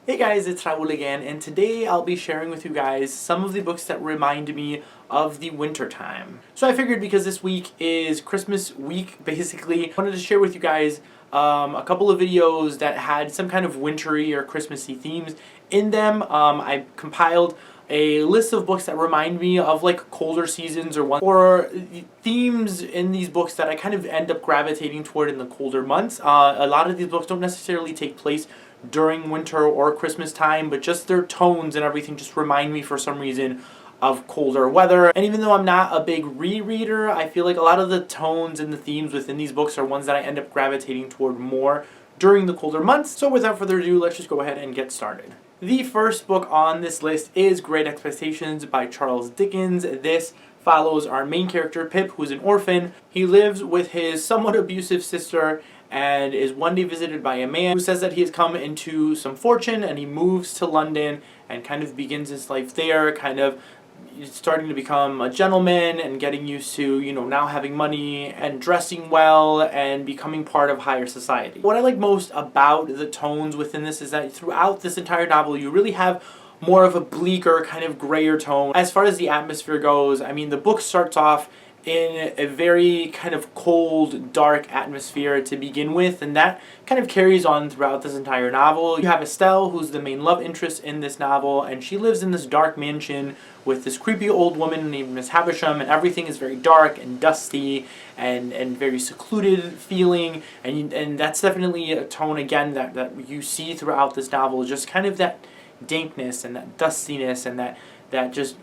Hey guys, it's Raul again, and today I'll be sharing with you guys some of the books that remind me of the winter time. So I figured because this week is Christmas week, basically, I wanted to share with you guys a couple of videos that had some kind of wintry or Christmassy themes in them. I compiled a list of books that remind me of like colder seasons or themes in these books that I kind of end up gravitating toward in the colder months. A lot of these books don't necessarily take place during winter or Christmas time, but just their tones and everything just remind me for some reason of colder weather. And even though I'm not a big rereader, I feel like a lot of the tones and the themes within these books are ones that I end up gravitating toward more during the colder months. So without further ado, let's just go ahead and get started. The first book on this list is Great Expectations by Charles Dickens. This follows our main character, Pip, who's an orphan. He lives with his somewhat abusive sister and is one day visited by a man who says that he has come into some fortune, and he moves to London and kind of begins his life there, kind of starting to become a gentleman and getting used to, now having money and dressing well and becoming part of higher society. What I like most about the tones within this is that throughout this entire novel you really have more of a bleaker, kind of grayer tone. As far as the atmosphere goes, I mean, the book starts off in a very kind of cold, dark atmosphere to begin with, and that kind of carries on throughout this entire novel. You have Estelle, who's the main love interest in this novel, and she lives in this dark mansion with this creepy old woman named Miss Havisham, and everything is very dark and dusty and very secluded feeling, and that's definitely a tone, again, that you see throughout this novel, just kind of that dankness and that dustiness and that just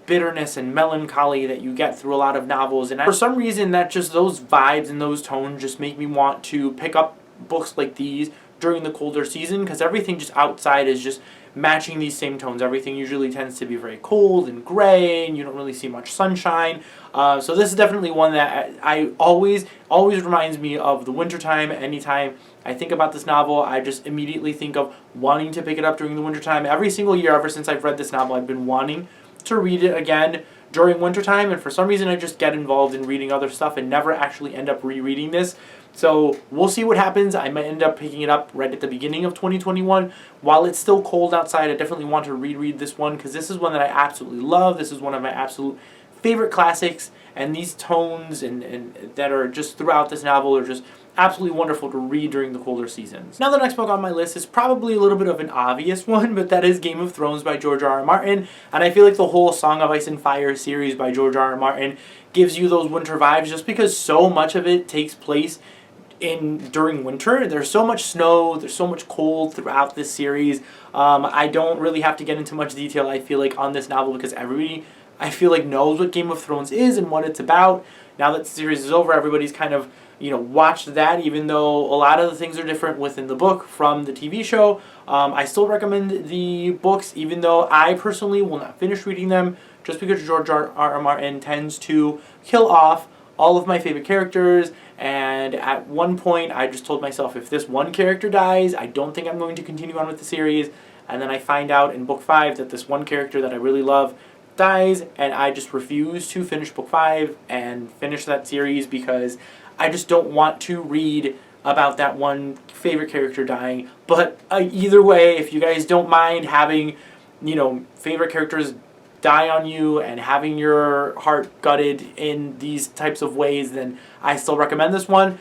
bitterness and melancholy that you get through a lot of novels. And for some reason, that just those vibes and those tones just make me want to pick up books like these during the colder season, because everything just outside is just matching these same tones. Everything usually tends to be very cold and gray, and you don't really see much sunshine. So this is definitely one that I always reminds me of the wintertime. Anytime I think about this novel, I just immediately think of wanting to pick it up during the wintertime. Every single year ever since I've read this novel, I've been wanting to read it again during wintertime, and for some reason I just get involved in reading other stuff and never actually end up rereading this. So we'll see what happens. I might end up picking it up right at the beginning of 2021. While it's still cold outside, I definitely want to reread this one because this is one that I absolutely love. This is one of my absolute favorite classics, and these tones and that are just throughout this novel are just absolutely wonderful to read during the colder seasons. Now the next book on my list is probably a little bit of an obvious one, but that is Game of Thrones by George R.R. Martin, and I feel like the whole Song of Ice and Fire series by George R.R. Martin gives you those winter vibes just because so much of it takes place during winter. There's so much snow, there's so much cold throughout this series. I don't really have to get into much detail, I feel like, on this novel because everybody, I feel like, knows what Game of Thrones is and what it's about. Now that the series is over, everybody's kind of watched that, even though a lot of the things are different within the book from the TV show. I still recommend the books, even though I personally will not finish reading them, just because George R.R. Martin tends to kill off all of my favorite characters, and at one point I just told myself, if this one character dies, I don't think I'm going to continue on with the series, and then I find out in book 5 that this one character that I really love dies, and I just refuse to finish book 5 and finish that series because I just don't want to read about that one favorite character dying. But either way, if you guys don't mind having, favorite characters die on you and having your heart gutted in these types of ways, then I still recommend this one.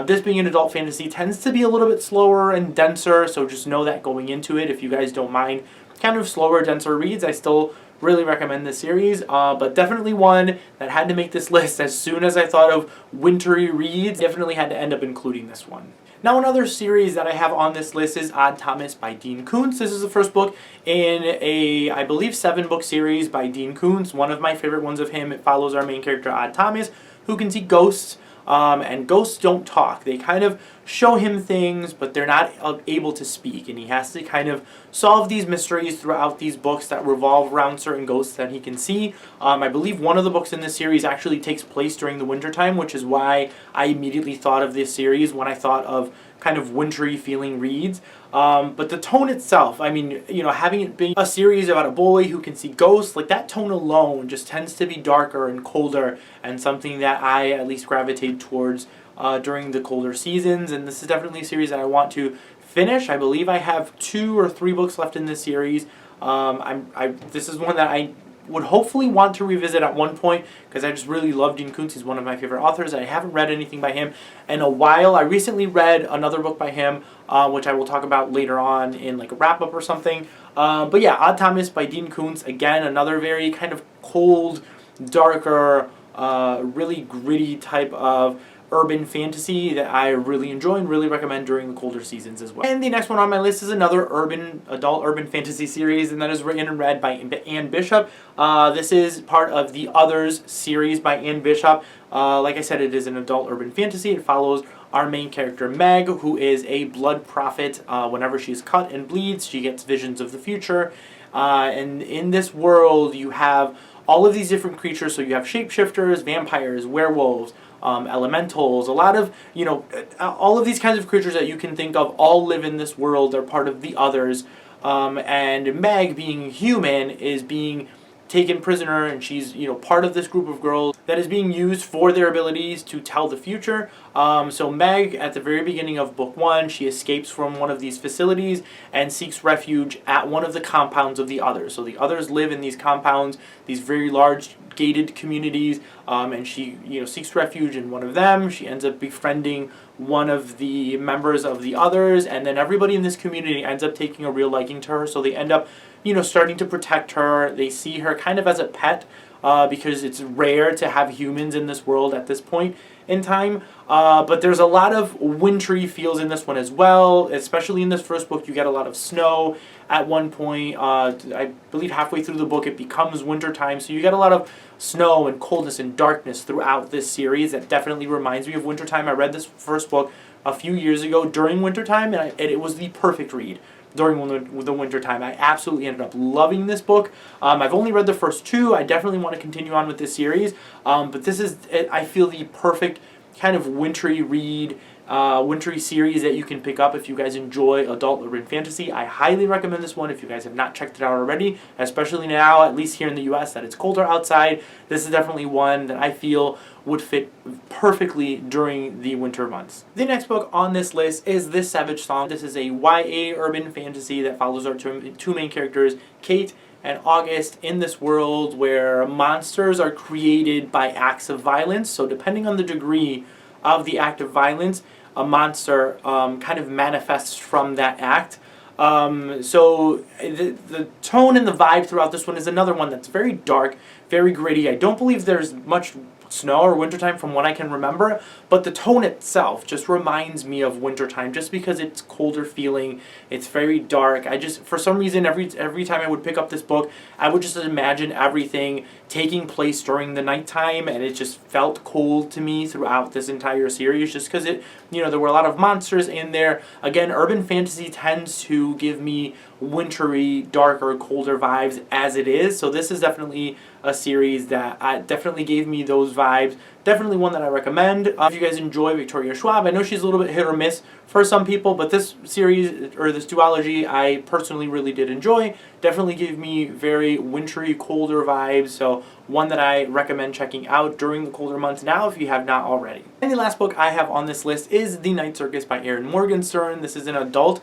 This being an adult fantasy tends to be a little bit slower and denser, so just know that going into it. If you guys don't mind kind of slower, denser reads, I still really recommend this series, but definitely one that had to make this list as soon as I thought of wintry reads. Definitely had to end up including this one. Now another series that I have on this list is Odd Thomas by Dean Koontz. This is the first book in a, I believe, 7-book series by Dean Koontz, one of my favorite ones of him. It follows our main character, Odd Thomas, who can see ghosts, and ghosts don't talk. They kind of show him things, but they're not able to speak, and he has to kind of solve these mysteries throughout these books that revolve around certain ghosts that he can see. I believe one of the books in this series actually takes place during the wintertime, which is why I immediately thought of this series when I thought of kind of wintry feeling reads. But the tone itself, I mean, having it being a series about a boy who can see ghosts, like that tone alone just tends to be darker and colder, and something that I at least gravitate towards during the colder seasons. And this is definitely a series that I want to finish. I believe I have 2 or 3 books left in this series. This is one that I would hopefully want to revisit at one point because I just really love Dean Koontz. He's one of my favorite authors. I haven't read anything by him in a while. I recently read another book by him, which I will talk about later on in like a wrap-up or something. But yeah, Odd Thomas by Dean Koontz. Again, another very kind of cold, darker, really gritty type of urban fantasy that I really enjoy and really recommend during the colder seasons as well. And the next one on my list is another adult urban fantasy series, and that is written and read by Anne Bishop. This is part of the Others series by Anne Bishop. Like I said, it is an adult urban fantasy. It follows our main character Meg, who is a blood prophet. Whenever she's cut and bleeds, she gets visions of the future. And in this world, you have all of these different creatures. So you have shapeshifters, vampires, werewolves, elementals, a lot of, all of these kinds of creatures that you can think of all live in this world. They're part of the Others. And Meg, being human, is being taken prisoner, and she's part of this group of girls that is being used for their abilities to tell the future. So Meg, at the very beginning of book 1, she escapes from one of these facilities and seeks refuge at one of the compounds of the Others. So the Others live in these compounds, these very large gated communities, and she seeks refuge in one of them. She ends up befriending one of the members of the Others, and then everybody in this community ends up taking a real liking to her. So they end up starting to protect her. They see her kind of as a pet because it's rare to have humans in this world at this point in time. But there's a lot of wintry feels in this one as well, especially in this first book. You get a lot of snow at one point. I believe halfway through the book it becomes wintertime, so you get a lot of snow and coldness and darkness throughout this series. That definitely reminds me of wintertime. I read this first book a few years ago during wintertime, and it was the perfect read during the winter time. I absolutely ended up loving this book. I've only read the first 2. I definitely want to continue on with this series, but this is, I feel, the perfect kind of wintry read, wintry series that you can pick up if you guys enjoy adult urban fantasy. I highly recommend this one if you guys have not checked it out already, especially now, at least here in the US, that it's colder outside. This is definitely one that I feel would fit perfectly during the winter months. The next book on this list is This Savage Song. This is a YA urban fantasy that follows our two main characters, Kate and August, in this world where monsters are created by acts of violence. So depending on the degree of the act of violence, a monster kind of manifests from that act. So the tone and the vibe throughout this one is another one that's very dark, very gritty. I don't believe there's much snow or wintertime from what I can remember, but the tone itself just reminds me of wintertime just because it's colder feeling. It's very dark. For some reason, every time I would pick up this book, I would just imagine everything taking place during the nighttime, and it just felt cold to me throughout this entire series just because there were a lot of monsters in there. Again, urban fantasy tends to give me wintry, darker, colder vibes as it is, so this is definitely a series that definitely gave me those vibes. Definitely one that I recommend. If you guys enjoy Victoria Schwab, I know she's a little bit hit or miss for some people, but this series, or this duology, I personally really did enjoy. Definitely gave me very wintry, colder vibes, so one that I recommend checking out during the colder months now if you have not already. And the last book I have on this list is The Night Circus by Erin Morgenstern. This is an adult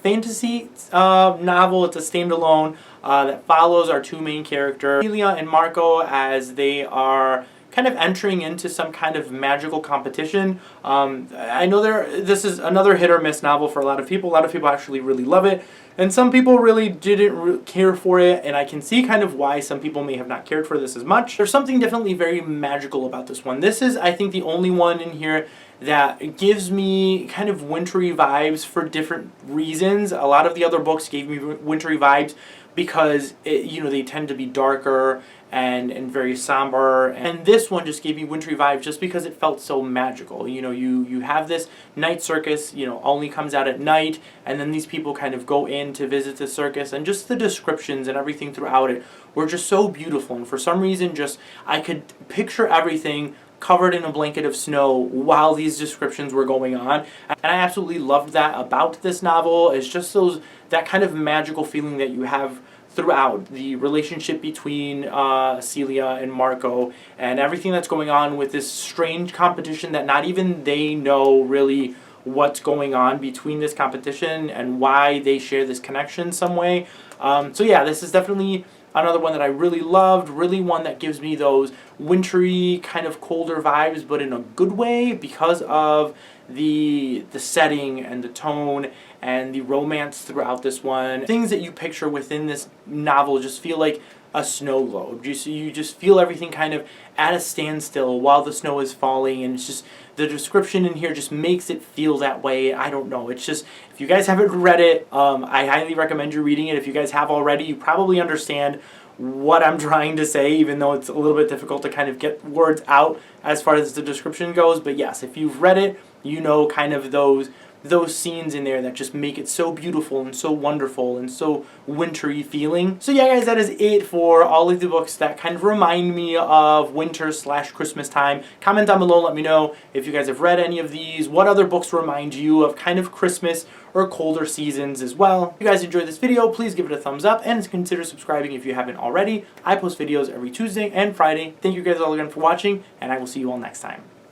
fantasy novel. It's a standalone that follows our two main characters, Celia and Marco, as they are kind of entering into some kind of magical competition. I know this is another hit or miss novel for a lot of people. A lot of people actually really love it, and some people really didn't care for it, and I can see kind of why some people may have not cared for this as much. There's something definitely very magical about this one. This is, I think, the only one in here that gives me kind of wintry vibes for different reasons. A lot of the other books gave me wintry vibes because they tend to be darker and very somber, and this one just gave me wintry vibes just because it felt so magical. You have this night circus, only comes out at night, and then these people kind of go in to visit the circus, and just the descriptions and everything throughout it were just so beautiful, and for some reason I could picture everything covered in a blanket of snow while these descriptions were going on, and I absolutely loved that about this novel. It's just that kind of magical feeling that you have throughout the relationship between Celia and Marco, and everything that's going on with this strange competition that not even they know really what's going on between this competition and why they share this connection some way. So yeah, this is definitely another one that I really loved, really one that gives me those wintry, kind of colder vibes, but in a good way because of the setting and the tone and the romance throughout this one. Things that you picture within this novel just feel like a snow globe. You just feel everything kind of at a standstill while the snow is falling, and it's just, the description in here just makes it feel that way. I don't know. It's just, if you guys haven't read it, I highly recommend you reading it. If you guys have already, you probably understand what I'm trying to say, even though it's a little bit difficult to kind of get words out as far as the description goes. But yes, if you've read it, you know kind of those scenes in there that just make it so beautiful and so wonderful and so wintry feeling. So yeah, guys, that is it for all of the books that kind of remind me of winter / Christmas time. Comment down below, let me know if you guys have read any of these, what other books remind you of kind of Christmas or colder seasons as well. If you guys enjoyed this video, please give it a thumbs up and consider subscribing if you haven't already. I post videos every Tuesday and Friday. Thank you guys all again for watching, and I will see you all next time.